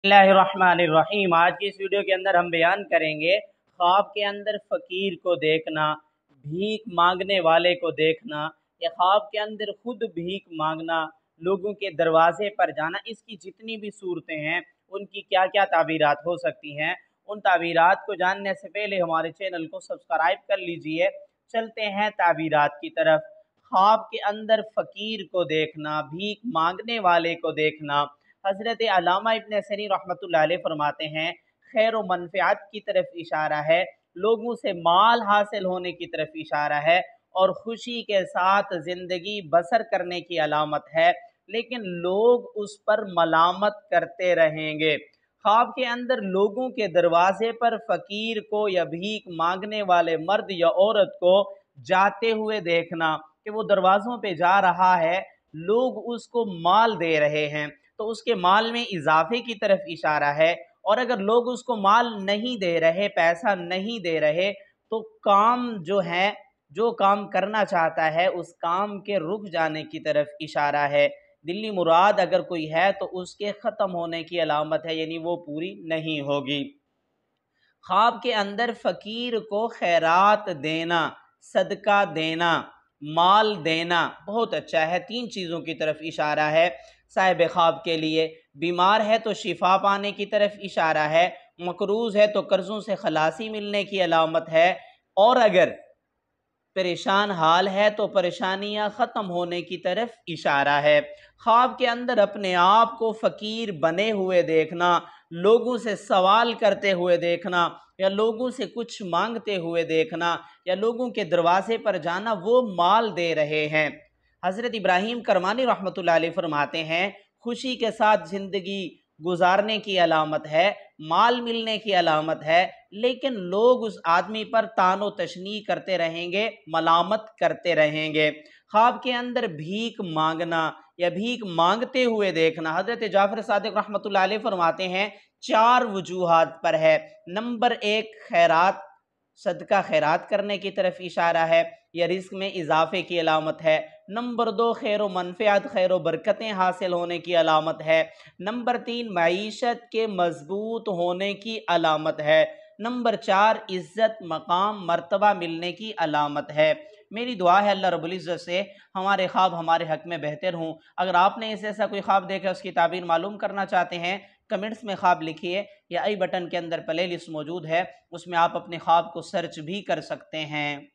बिस्मिल्लाहिर्रहमानिर्रहीम। आज की इस वीडियो के अंदर हम बयान करेंगे ख्वाब के अंदर फ़कीर को देखना, भीख मांगने वाले को देखना या ख्वाब के अंदर खुद भीख मांगना, लोगों के दरवाजे पर जाना, इसकी जितनी भी सूरतें हैं उनकी क्या क्या ताबीरात हो सकती हैं। उन ताबीरात को जानने से पहले हमारे चैनल को सब्सक्राइब कर लीजिए। चलते हैं ताबीरात की तरफ। ख्वाब के अंदर फ़कीर को देखना, भीख मांगने वाले को देखना, हज़रत अल्लामा इब्न सरी रहमतुल्लाह अलैह फरमाते हैं खैर व मनफ़ियात की तरफ इशारा है, लोगों से माल हासिल होने की तरफ इशारा है और खुशी के साथ ज़िंदगी बसर करने की अलामत है, लेकिन लोग उस पर मलामत करते रहेंगे। ख्वाब के अंदर लोगों के दरवाजे पर फ़कीर को या भीख मांगने वाले मर्द या औरत को जाते हुए देखना कि वो दरवाज़ों पे जा रहा है, लोग उसको माल दे रहे हैं तो उसके माल में इजाफे की तरफ इशारा है, और अगर लोग उसको माल नहीं दे रहे, पैसा नहीं दे रहे, तो काम जो है, जो काम करना चाहता है उस काम के रुक जाने की तरफ इशारा है। दिल्ली मुराद अगर कोई है तो उसके ख़त्म होने की अलामत है, यानी वो पूरी नहीं होगी। ख्वाब के अंदर फ़कीर को खैरात देना, सदका देना, माल देना बहुत अच्छा है। तीन चीज़ों की तरफ इशारा है साहिब ख्वाब के लिए। बीमार है तो शिफा पाने की तरफ इशारा है, मकरूज़ है तो कर्ज़ों से खलासी मिलने की अलामत है, और अगर परेशान हाल है तो परेशानियां ख़त्म होने की तरफ इशारा है। ख्वाब के अंदर अपने आप को फ़कीर बने हुए देखना, लोगों से सवाल करते हुए देखना या लोगों से कुछ मांगते हुए देखना या लोगों के दरवाजे पर जाना, वो माल दे रहे हैं। हज़रत इब्राहीम करमानी रहमतुल्लाह अलैह फरमाते हैं खुशी के साथ ज़िंदगी गुजारने की अलामत है, माल मिलने की अलामत है, लेकिन लोग उस आदमी पर तानो तशनी करते रहेंगे, मलामत करते रहेंगे। ख्वाब के अंदर भीख मांगना या भीख मांगते हुए देखना, हज़रत जाफ़र सादिक रहमतुल्लाह अलैह फरमाते हैं चार वजूहात पर है। नंबर एक, खैरात, सदका खैरात करने की तरफ इशारा है या रिस्क में इजाफे की अलामत है। नंबर दो, खैर व मनफ़ियात, खैर व बरकतें हासिल होने की अलामत है। नंबर तीन, मईशत के मजबूत होने की अलामत है। नंबर चार, इज़्ज़त, मकाम, मर्तबा मिलने की अलामत है। मेरी दुआ है अल्लाह रब्बुल इज़्ज़त से हमारे ख्वाब हमारे हक़ में बेहतर हों। अगर आपने ऐसा कोई ख्वाब देखा, उसकी ताबीर मालूम करना चाहते हैं, कमेंट्स में ख्वाब लिखिए या आई बटन के अंदर प्ले लिस्ट मौजूद है, उसमें आप अपने ख्वाब को सर्च भी कर सकते हैं।